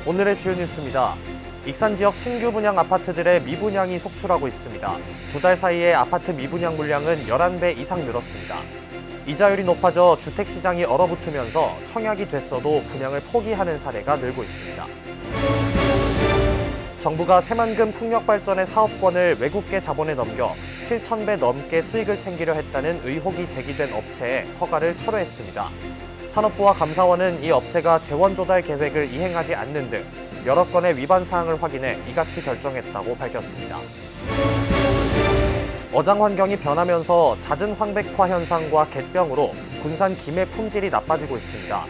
오늘의 주요 뉴스입니다. 익산 지역 신규 분양 아파트들의 미분양이 속출하고 있습니다. 2달 사이에 아파트 미분양 물량은 11배 이상 늘었습니다. 이자율이 높아져 주택시장이 얼어붙으면서 청약이 됐어도 분양을 포기하는 사례가 늘고 있습니다. 정부가 새만금 풍력발전의 사업권을 외국계 자본에 넘겨 7,000배 넘게 수익을 챙기려 했다는 의혹이 제기된 업체에 허가를 철회했습니다. 산업부와 감사원은 이 업체가 재원 조달 계획을 이행하지 않는 등 여러 건의 위반 사항을 확인해 이같이 결정했다고 밝혔습니다. 어장 환경이 변하면서 잦은 황백화 현상과 갯병으로 군산 김의 품질이 나빠지고 있습니다.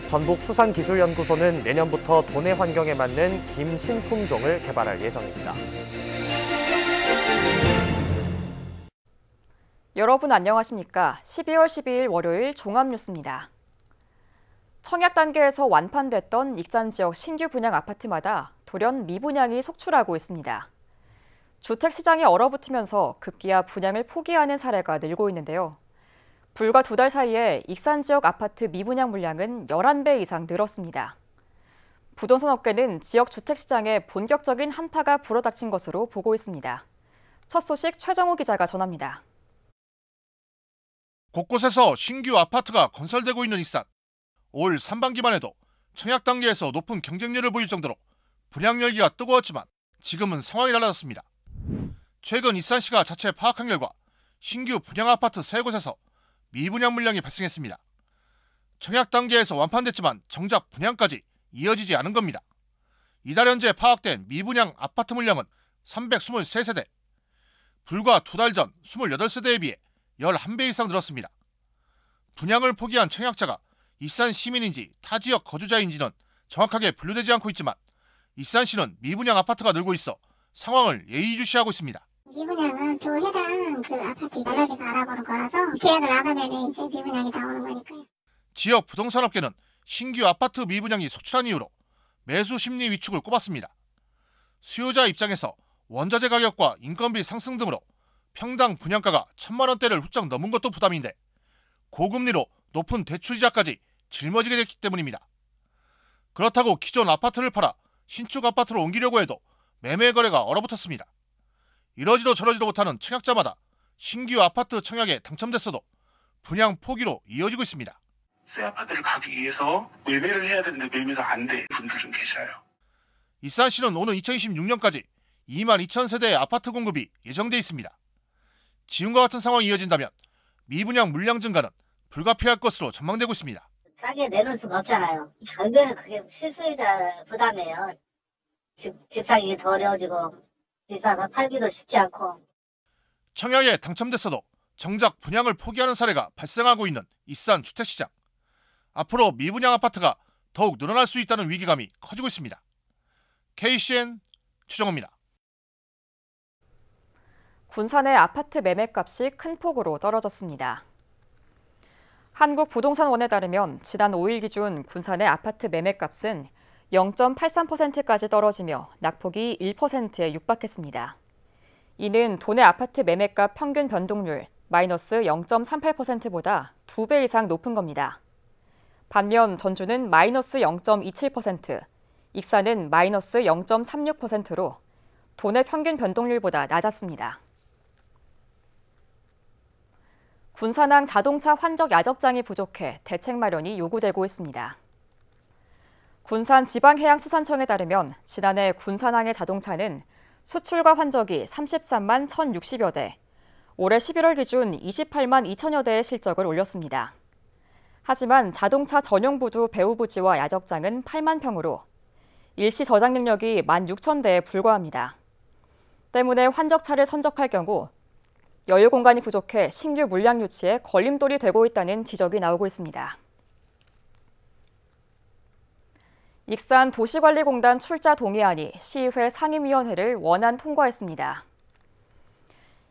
전북수산기술연구소는 내년부터 도내 환경에 맞는 김 신품종을 개발할 예정입니다. 여러분 안녕하십니까? 12월 12일 월요일 종합뉴스입니다. 청약 단계에서 완판됐던 익산 지역 신규 분양 아파트마다 돌연 미분양이 속출하고 있습니다. 주택시장이 얼어붙으면서 급기야 분양을 포기하는 사례가 늘고 있는데요. 불과 2달 사이에 익산 지역 아파트 미분양 물량은 11배 이상 늘었습니다. 부동산 업계는 지역 주택시장에 본격적인 한파가 불어닥친 것으로 보고 있습니다. 첫 소식 최정우 기자가 전합니다. 곳곳에서 신규 아파트가 건설되고 있는 익산. 올 상반기만 해도 청약 단계에서 높은 경쟁률을 보일 정도로 분양 열기가 뜨거웠지만 지금은 상황이 달라졌습니다. 최근 익산시가 자체 파악한 결과 신규 분양 아파트 3곳에서 미분양 물량이 발생했습니다. 청약 단계에서 완판됐지만 정작 분양까지 이어지지 않은 겁니다. 이달 현재 파악된 미분양 아파트 물량은 323세대. 불과 2달 전 28세대에 비해 11배 이상 늘었습니다. 분양을 포기한 청약자가 익산 시민인지 타 지역 거주자인지는 정확하게 분류되지 않고 있지만 익산시는 미분양 아파트가 늘고 있어 상황을 예의주시하고 있습니다. 미분양은 또 해당 아파트 연락해서 알아보는 거라서 계약을 안 하면 이제 미분양이 나오는 거니까요. 지역 부동산업계는 신규 아파트 미분양이 속출한 이유로 매수 심리 위축을 꼽았습니다. 수요자 입장에서 원자재 가격과 인건비 상승 등으로 평당 분양가가 1,000만 원대를 훌쩍 넘은 것도 부담인데 고금리로 높은 대출이자까지 짊어지게 됐기 때문입니다. 그렇다고 기존 아파트를 팔아 신축 아파트로 옮기려고 해도 매매 거래가 얼어붙었습니다. 이러지도 저러지도 못하는 청약자마다 신규 아파트 청약에 당첨됐어도 분양 포기로 이어지고 있습니다. 새 아파트를 가기 위해서 매매를 해야 되는데 매매가 안 된 분들은 계셔요. 익산시는 오는 2026년까지 22,000세대의 아파트 공급이 예정돼 있습니다. 지금과 같은 상황이 이어진다면 미분양 물량 증가는 불가피할 것으로 전망되고 있습니다. 싸게 내놓을 수가 없잖아요. 결국에는 그게 실수요자 부담이에요. 집 사기 더 어려워지고 비싸서 팔기도 쉽지 않고. 청약에 당첨됐어도 정작 분양을 포기하는 사례가 발생하고 있는 익산 주택시장. 앞으로 미분양 아파트가 더욱 늘어날 수 있다는 위기감이 커지고 있습니다. KCN 최정호입니다. 군산의 아파트 매매값이 큰 폭으로 떨어졌습니다. 한국부동산원에 따르면 지난 5일 기준 군산의 아파트 매매값은 0.83%까지 떨어지며 낙폭이 1%에 육박했습니다. 이는 도내 아파트 매매값 평균 변동률 마이너스 0.38%보다 2배 이상 높은 겁니다. 반면 전주는 마이너스 0.27%, 익산은 마이너스 0.36%로 도내 평균 변동률보다 낮았습니다. 군산항 자동차 환적 야적장이 부족해 대책 마련이 요구되고 있습니다. 군산지방해양수산청에 따르면 지난해 군산항의 자동차는 수출과 환적이 33만 1,060여 대, 올해 11월 기준 28만 2천여 대의 실적을 올렸습니다. 하지만 자동차 전용 부두 배후 부지와 야적장은 8만 평으로 일시 저장 능력이 16,000대에 불과합니다. 때문에 환적차를 선적할 경우 여유 공간이 부족해 신규 물량 유치에 걸림돌이 되고 있다는 지적이 나오고 있습니다. 익산 도시관리공단 출자 동의안이 시의회 상임위원회를 원안 통과했습니다.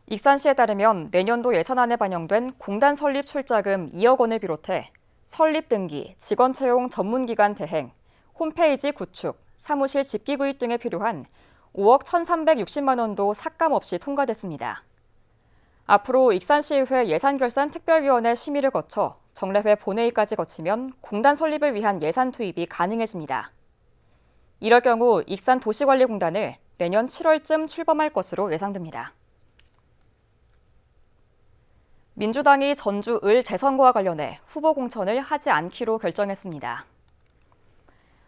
익산시에 따르면 내년도 예산안에 반영된 공단 설립 출자금 2억 원을 비롯해 설립 등기, 직원 채용 전문기관 대행, 홈페이지 구축, 사무실 집기 구입 등에 필요한 5억 1,360만 원도 삭감 없이 통과됐습니다. 앞으로 익산시의회 예산결산특별위원회 심의를 거쳐 정례회 본회의까지 거치면 공단 설립을 위한 예산 투입이 가능해집니다. 이럴 경우 익산도시관리공단을 내년 7월쯤 출범할 것으로 예상됩니다. 민주당이 전주 을 재선거와 관련해 후보 공천을 하지 않기로 결정했습니다.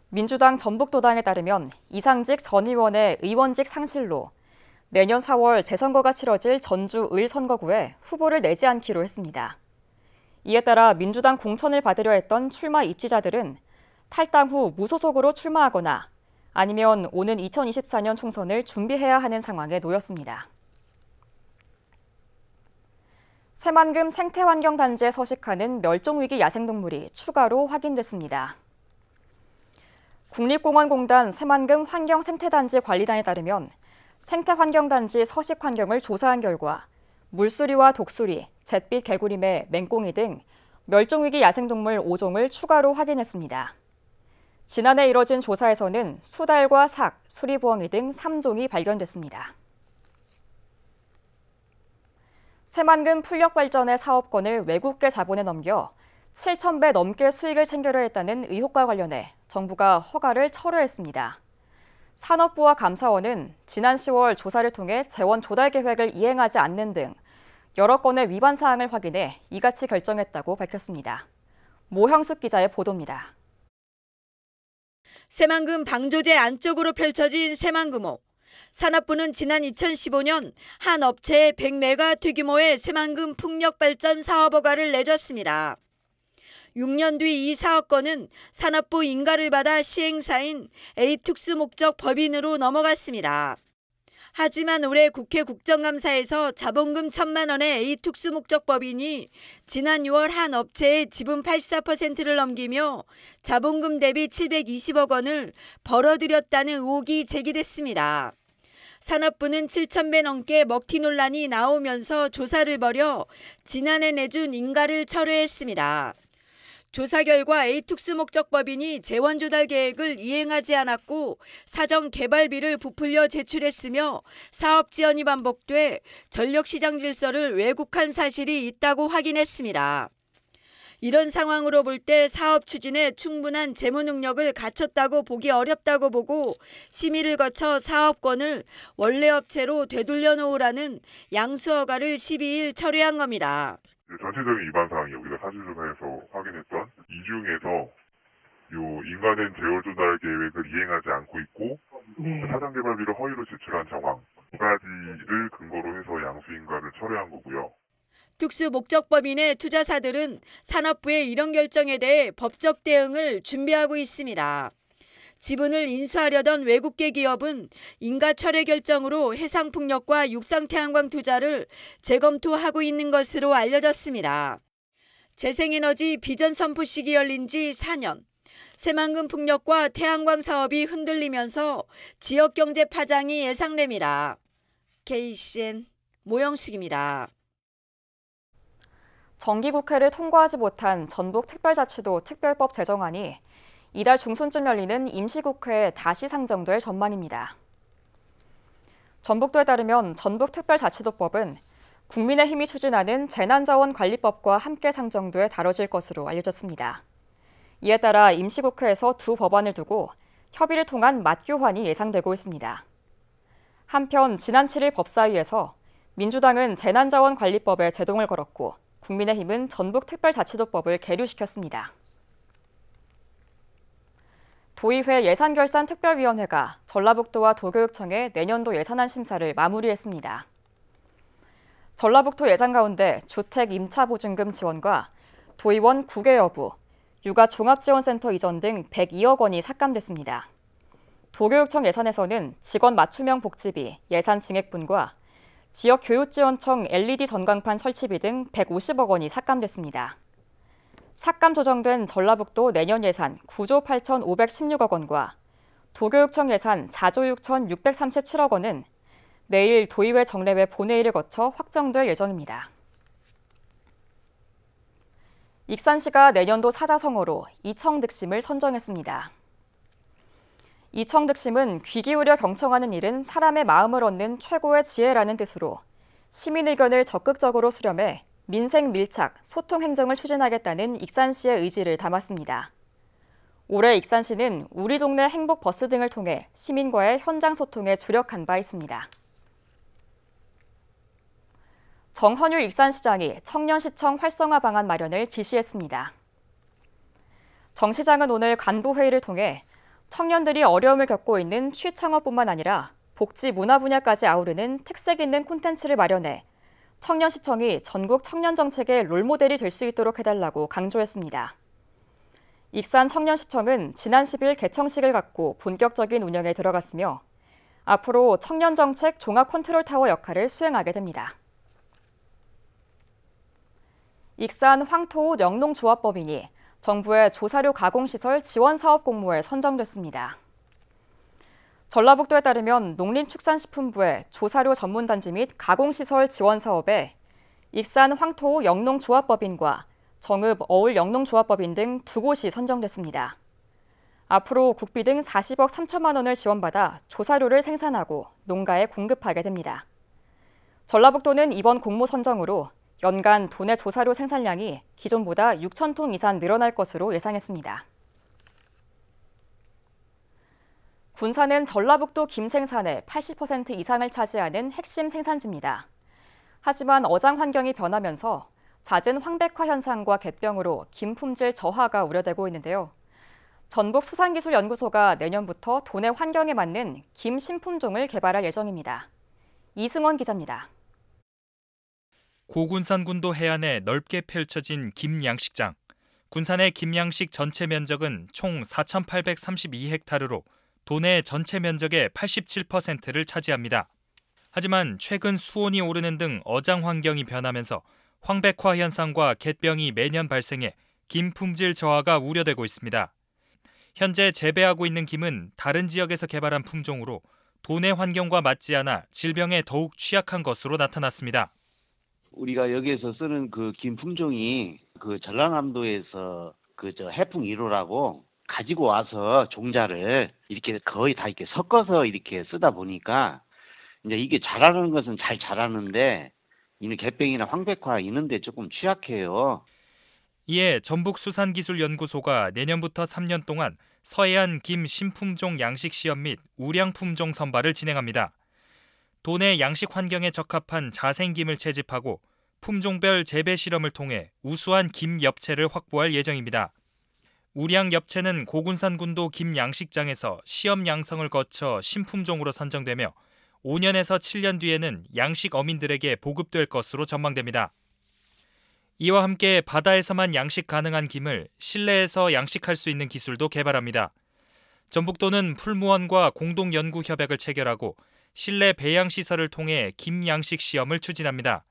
민주당 전북도당에 따르면 이상직 전 의원의 의원직 상실로 내년 4월 재선거가 치러질 전주 을 선거구에 후보를 내지 않기로 했습니다. 이에 따라 민주당 공천을 받으려 했던 출마 입지자들은 탈당 후 무소속으로 출마하거나 아니면 오는 2024년 총선을 준비해야 하는 상황에 놓였습니다. 새만금 생태환경단지에 서식하는 멸종위기 야생동물이 추가로 확인됐습니다. 국립공원공단 새만금 환경생태단지 관리단에 따르면 생태환경단지 서식 환경을 조사한 결과 물수리와 독수리, 잿빛 개구리매, 맹꽁이 등 멸종위기 야생동물 5종을 추가로 확인했습니다. 지난해 이뤄진 조사에서는 수달과 삭, 수리부엉이 등 3종이 발견됐습니다. 새만금 풍력발전의 사업권을 외국계 자본에 넘겨 7,000배 넘게 수익을 챙기려 했다는 의혹과 관련해 정부가 허가를 철회했습니다. 산업부와 감사원은 지난 10월 조사를 통해 재원 조달 계획을 이행하지 않는 등 여러 건의 위반 사항을 확인해 이같이 결정했다고 밝혔습니다. 모형숙 기자의 보도입니다. 새만금 방조제 안쪽으로 펼쳐진 새만금호. 산업부는 지난 2015년 한 업체에 100메가와트 규모의 새만금 풍력발전 사업 허가를 내줬습니다. 6년 뒤 이 사업권은 산업부 인가를 받아 시행사인 에이툭스 목적 법인으로 넘어갔습니다. 하지만 올해 국회 국정감사에서 자본금 1,000만 원의 에이툭스 목적 법인이 지난 6월 한 업체의 지분 84%를 넘기며 자본금 대비 720억 원을 벌어들였다는 의혹이 제기됐습니다. 산업부는 7,000배 넘게 먹튀 논란이 나오면서 조사를 벌여 지난해 내준 인가를 철회했습니다. 조사 결과 에이툭스 목적법인이 재원 조달 계획을 이행하지 않았고 사정 개발비를 부풀려 제출했으며 사업 지연이 반복돼 전력시장 질서를 왜곡한 사실이 있다고 확인했습니다. 이런 상황으로 볼 때 사업 추진에 충분한 재무 능력을 갖췄다고 보기 어렵다고 보고 심의를 거쳐 사업권을 원래 업체로 되돌려 놓으라는 양수 허가를 12일 철회한 겁니다. 전체적인 위반 사항이 우리가 사실조사에서 확인했던 이 중에서 인가된 재원 조달 계획을 이행하지 않고 있고 사전 개발비를 허위로 제출한 정황 두 가지를 근거로 해서 양수 인가를 철회한 거고요. 특수 목적법인의 투자사들은 산업부의 이런 결정에 대해 법적 대응을 준비하고 있습니다. 지분을 인수하려던 외국계 기업은 인가 철회 결정으로 해상풍력과 육상태양광 투자를 재검토하고 있는 것으로 알려졌습니다. 재생에너지 비전 선포식이 열린 지 4년. 새만금 풍력과 태양광 사업이 흔들리면서 지역경제 파장이 예상됩니다. KCN 모영식입니다. 정기국회를 통과하지 못한 전북특별자치도 특별법 제정안이 이달 중순쯤 열리는 임시국회에 다시 상정될 전망입니다. 전북도에 따르면 전북특별자치도법은 국민의힘이 추진하는 재난자원관리법과 함께 상정돼 다뤄질 것으로 알려졌습니다. 이에 따라 임시국회에서 두 법안을 두고 협의를 통한 맞교환이 예상되고 있습니다. 한편 지난 7일 법사위에서 민주당은 재난자원관리법에 제동을 걸었고 국민의힘은 전북특별자치도법을 계류시켰습니다. 도의회 예산결산특별위원회가 전라북도와 도교육청의 내년도 예산안 심사를 마무리했습니다. 전라북도 예산 가운데 주택 임차보증금 지원과 도의원 9개 여부, 육아종합지원센터 이전 등 102억 원이 삭감됐습니다. 도교육청 예산에서는 직원 맞춤형 복지비, 예산 증액분과 지역교육지원청 LED 전광판 설치비 등 150억 원이 삭감됐습니다. 삭감 조정된 전라북도 내년 예산 9조 8,516억 원과 도교육청 예산 4조 6,637억 원은 내일 도의회 정례회 본회의를 거쳐 확정될 예정입니다. 익산시가 내년도 사자성어로 이청득심을 선정했습니다. 이청득심은 귀 기울여 경청하는 일은 사람의 마음을 얻는 최고의 지혜라는 뜻으로 시민 의견을 적극적으로 수렴해 민생 밀착, 소통 행정을 추진하겠다는 익산시의 의지를 담았습니다. 올해 익산시는 우리 동네 행복 버스 등을 통해 시민과의 현장 소통에 주력한 바 있습니다. 정헌율 익산시장이 청년시청 활성화 방안 마련을 지시했습니다. 정 시장은 오늘 간부회의를 통해 청년들이 어려움을 겪고 있는 취창업뿐만 아니라 복지 문화 분야까지 아우르는 특색 있는 콘텐츠를 마련해 청년시청이 전국 청년 정책의 롤모델이 될 수 있도록 해달라고 강조했습니다. 익산 청년시청은 지난 10일 개청식을 갖고 본격적인 운영에 들어갔으며 앞으로 청년정책 종합 컨트롤타워 역할을 수행하게 됩니다. 익산 황토우 영농조합법인이 정부의 조사료 가공시설 지원사업 공모에 선정됐습니다. 전라북도에 따르면 농림축산식품부의 조사료 전문단지 및 가공시설 지원사업에 익산 황토우 영농조합법인과 정읍 어울 영농조합법인 등 두 곳이 선정됐습니다. 앞으로 국비 등 40억 3천만 원을 지원받아 조사료를 생산하고 농가에 공급하게 됩니다. 전라북도는 이번 공모 선정으로 연간 도내 조사료 생산량이 기존보다 6천 톤 이상 늘어날 것으로 예상했습니다. 군산은 전라북도 김생산의 80% 이상을 차지하는 핵심 생산지입니다. 하지만 어장 환경이 변하면서 잦은 황백화 현상과 갯병으로 김 품질 저하가 우려되고 있는데요. 전북수산기술연구소가 내년부터 도내 환경에 맞는 김 신품종을 개발할 예정입니다. 이승원 기자입니다. 고군산군도 해안에 넓게 펼쳐진 김양식장. 군산의 김양식 전체 면적은 총 4,832헥타르로 도내 전체 면적의 87%를 차지합니다. 하지만 최근 수온이 오르는 등 어장 환경이 변하면서 황백화 현상과 갯병이 매년 발생해 김 품질 저하가 우려되고 있습니다. 현재 재배하고 있는 김은 다른 지역에서 개발한 품종으로 도내 환경과 맞지 않아 질병에 더욱 취약한 것으로 나타났습니다. 우리가 여기에서 쓰는 그 김 품종이 그 전라남도에서 해풍 1호라고 가지고 와서 종자를 이렇게 거의 다 이렇게 섞어서 이렇게 쓰다 보니까 이제 이게 자라는 것은 잘 자라는데 이는 갯병이나 황백화 이런데 조금 취약해요. 이에 전북수산기술연구소가 내년부터 3년 동안 서해안 김 신품종 양식 시험 및 우량 품종 선발을 진행합니다. 도내 양식 환경에 적합한 자생김을 채집하고 품종별 재배 실험을 통해 우수한 김 엽채를 확보할 예정입니다. 우량 엽채는 고군산군도 김 양식장에서 시험 양성을 거쳐 신품종으로 선정되며 5년에서 7년 뒤에는 양식 어민들에게 보급될 것으로 전망됩니다. 이와 함께 바다에서만 양식 가능한 김을 실내에서 양식할 수 있는 기술도 개발합니다. 전북도는 풀무원과 공동연구협약을 체결하고 실내 배양시설을 통해 김 양식 시험을 추진합니다.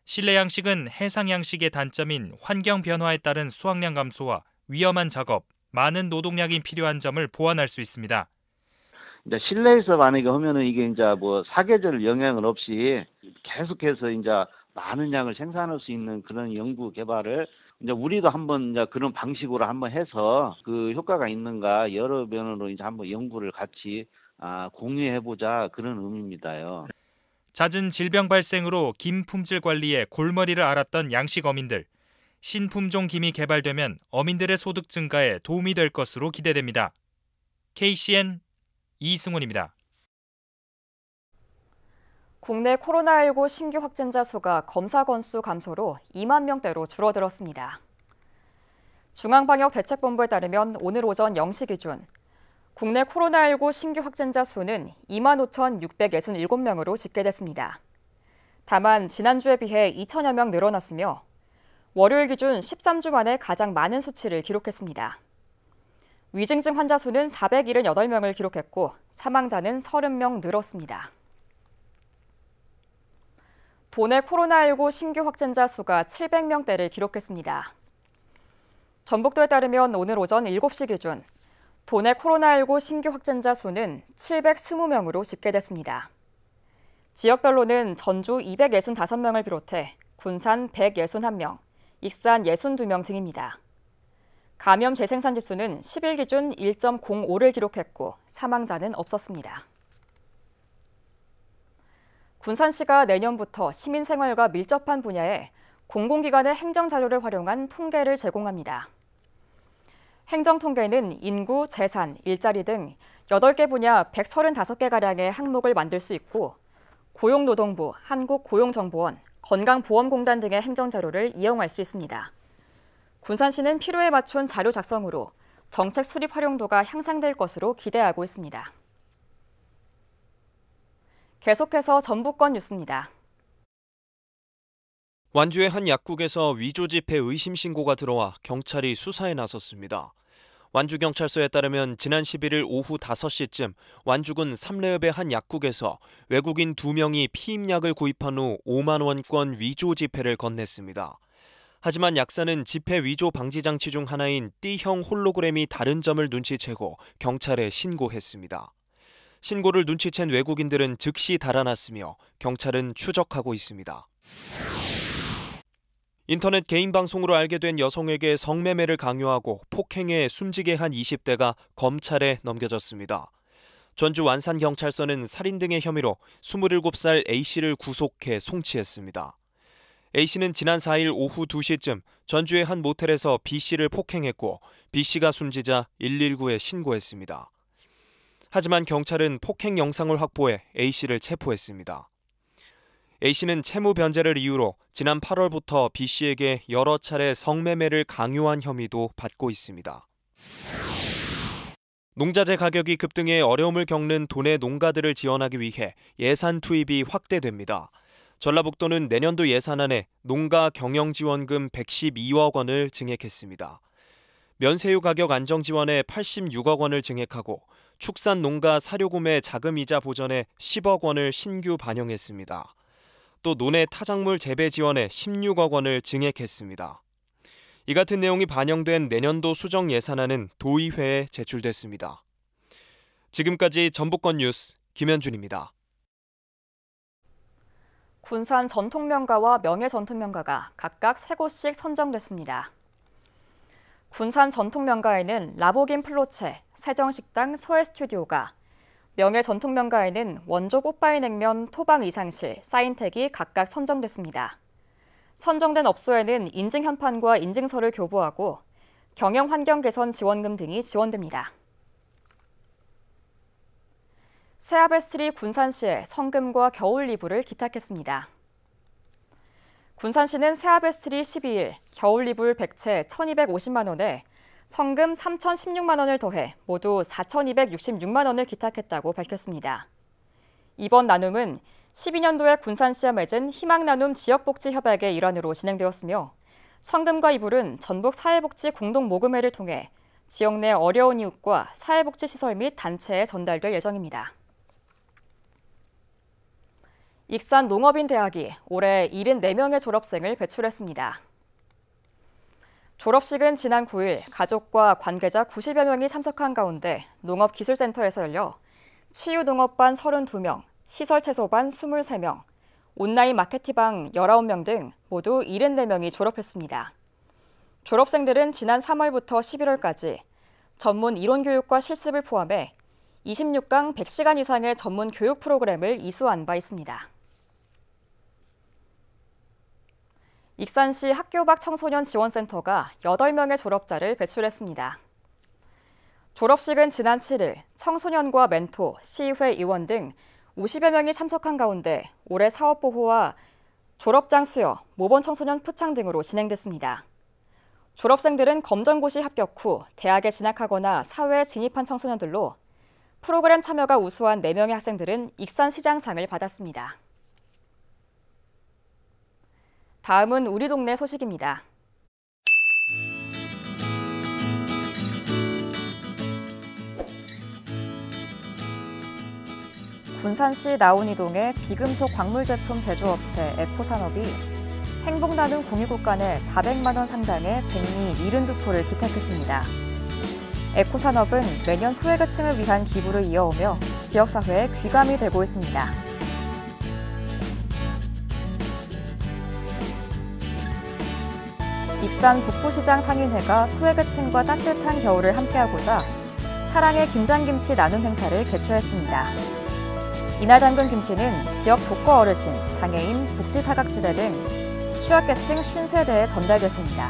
실내 양식은 해상 양식의 단점인 환경 변화에 따른 수확량 감소와 위험한 작업, 많은 노동량이 필요한 점을 보완할 수 있습니다. 이제 실내에서 만약에 하면은 이게 이제 뭐 사계절 영향은 없이 계속해서 이제 많은 양을 생산할 수 있는 그런 연구 개발을 이제 우리도 한번 이제 그런 방식으로 한번 해서 그 효과가 있는가 여러 면으로 이제 한번 연구를 같이 공유해보자 그런 의미입니다요. 잦은 질병 발생으로 김 품질 관리에 골머리를 앓았던 양식 어민들. 신품종 김이 개발되면 어민들의 소득 증가에 도움이 될 것으로 기대됩니다. KCN 이승훈입니다. 국내 코로나19 신규 확진자 수가 검사 건수 감소로 2만 명대로 줄어들었습니다. 중앙방역대책본부에 따르면 오늘 오전 0시 기준 국내 코로나19 신규 확진자 수는 25,667명으로 집계됐습니다. 다만 지난주에 비해 2천여 명 늘어났으며 월요일 기준 13주 만에 가장 많은 수치를 기록했습니다. 위중증 환자 수는 478명을 기록했고 사망자는 30명 늘었습니다. 도내 코로나19 신규 확진자 수가 700명대를 기록했습니다. 전북도에 따르면 오늘 오전 7시 기준 도내 코로나19 신규 확진자 수는 720명으로 집계됐습니다. 지역별로는 전주 265명을 비롯해 군산 161명, 익산 62명 등입니다. 감염 재생산 지수는 10일 기준 1.05를 기록했고 사망자는 없었습니다. 군산시가 내년부터 시민생활과 밀접한 분야에 공공기관의 행정자료를 활용한 통계를 제공합니다. 행정통계는 인구, 재산, 일자리 등 8개 분야 135개가량의 항목을 만들 수 있고 고용노동부, 한국고용정보원, 건강보험공단 등의 행정자료를 이용할 수 있습니다. 군산시는 필요에 맞춘 자료 작성으로 정책 수립 활용도가 향상될 것으로 기대하고 있습니다. 계속해서 전북권 뉴스입니다. 완주의 한 약국에서 위조 지폐 의심 신고가 들어와 경찰이 수사에 나섰습니다. 완주경찰서에 따르면 지난 11일 오후 5시쯤 완주군 삼례읍의 한 약국에서 외국인 2명이 피임약을 구입한 후 5만 원권 위조 지폐를 건넸습니다. 하지만 약사는 지폐 위조 방지 장치 중 하나인 D형 홀로그램이 다른 점을 눈치채고 경찰에 신고했습니다. 신고를 눈치챈 외국인들은 즉시 달아났으며 경찰은 추적하고 있습니다. 인터넷 개인 방송으로 알게 된 여성에게 성매매를 강요하고 폭행해 숨지게 한 20대가 검찰에 넘겨졌습니다. 전주 완산경찰서는 살인 등의 혐의로 27살 A씨를 구속해 송치했습니다. A씨는 지난 4일 오후 2시쯤 전주의 한 모텔에서 B씨를 폭행했고 B씨가 숨지자 119에 신고했습니다. 하지만 경찰은 폭행 영상을 확보해 A씨를 체포했습니다. A씨는 채무 변제를 이유로 지난 8월부터 B씨에게 여러 차례 성매매를 강요한 혐의도 받고 있습니다. 농자재 가격이 급등해 어려움을 겪는 도내 농가들을 지원하기 위해 예산 투입이 확대됩니다. 전라북도는 내년도 예산안에 농가 경영지원금 112억 원을 증액했습니다. 면세유 가격 안정 지원에 86억 원을 증액하고 축산 농가 사료구매 자금이자 보전에 10억 원을 신규 반영했습니다. 또 논해 타작물 재배 지원에 16억 원을 증액했습니다. 이 같은 내용이 반영된 내년도 수정 예산안은 도의회에 제출됐습니다. 지금까지 전북권 뉴스 김현준입니다. 군산 전통명가와 명예전통명가가 각각 3곳씩 선정됐습니다. 군산 전통명가에는 라보긴 플로체, 세정식당, 서해스튜디오가, 명예전통명가에는 원조 뽀빠이 냉면, 토방 이상실, 사인택이 각각 선정됐습니다. 선정된 업소에는 인증현판과 인증서를 교부하고 경영환경 개선 지원금 등이 지원됩니다. 새아베스트리 군산시에 성금과 겨울 이불을 기탁했습니다. 군산시는 새아베스트리 12일 겨울 이불 100채 1,250만 원에 성금 3,016만 원을 더해 모두 4,266만 원을 기탁했다고 밝혔습니다. 이번 나눔은 12년도에 군산시와 맺은 희망나눔 지역복지협약의 일환으로 진행되었으며 성금과 이불은 전북 사회복지 공동모금회를 통해 지역 내 어려운 이웃과 사회복지시설 및 단체에 전달될 예정입니다. 익산 농업인대학이 올해 74명의 졸업생을 배출했습니다. 졸업식은 지난 9일 가족과 관계자 90여 명이 참석한 가운데 농업기술센터에서 열려 치유농업반 32명, 시설채소반 23명, 온라인 마케팅방 19명 등 모두 74명이 졸업했습니다. 졸업생들은 지난 3월부터 11월까지 전문 이론교육과 실습을 포함해 26강 100시간 이상의 전문 교육 프로그램을 이수한 바 있습니다. 익산시 학교 밖 청소년 지원센터가 8명의 졸업자를 배출했습니다. 졸업식은 지난 7일 청소년과 멘토, 시의회 의원 등 50여 명이 참석한 가운데 올해 사업 보호와 졸업장 수여, 모범 청소년 표창 등으로 진행됐습니다. 졸업생들은 검정고시 합격 후 대학에 진학하거나 사회에 진입한 청소년들로 프로그램 참여가 우수한 4명의 학생들은 익산시장상을 받았습니다. 다음은 우리 동네 소식입니다. 군산시 나운이동의 비금속 광물 제품 제조업체 에코산업이 행복나눔 공유국간에 400만 원 상당의 백미 72포를 기탁했습니다. 에코산업은 매년 소외계층을 위한 기부를 이어오며 지역사회에 귀감이 되고 있습니다. 익산 북부시장 상인회가 소외계층과 따뜻한 겨울을 함께하고자 사랑의 김장김치 나눔 행사를 개최했습니다. 이날 담근 김치는 지역 독거 어르신, 장애인, 복지사각지대 등 취약계층 50세대에 전달됐습니다.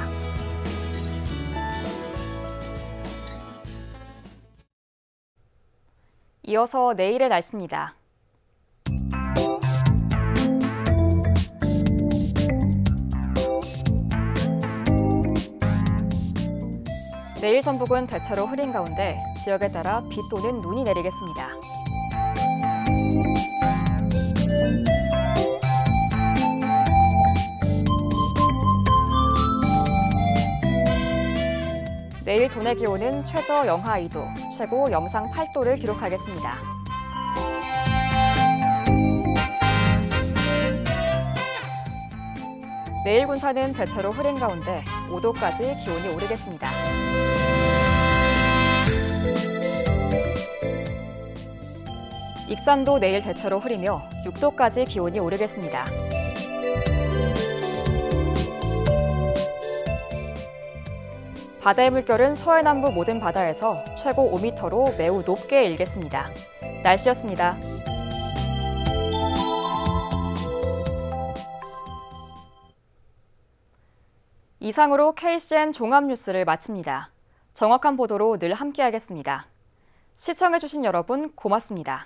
이어서 내일의 날씨입니다. 내일 전북은 대체로 흐린 가운데 지역에 따라 비 또는 눈이 내리겠습니다. 내일 도내 기온은 최저 영하 2도, 최고 영상 8도를 기록하겠습니다. 내일 군산은 대체로 흐린 가운데 5도까지 기온이 오르겠습니다. 익산도 내일 대체로 흐리며 6도까지 기온이 오르겠습니다. 바다의 물결은 서해남부 모든 바다에서 최고 5m로 매우 높게 일겠습니다. 날씨였습니다. 이상으로 KCN 종합뉴스를 마칩니다. 정확한 보도로 늘 함께하겠습니다. 시청해주신 여러분 고맙습니다.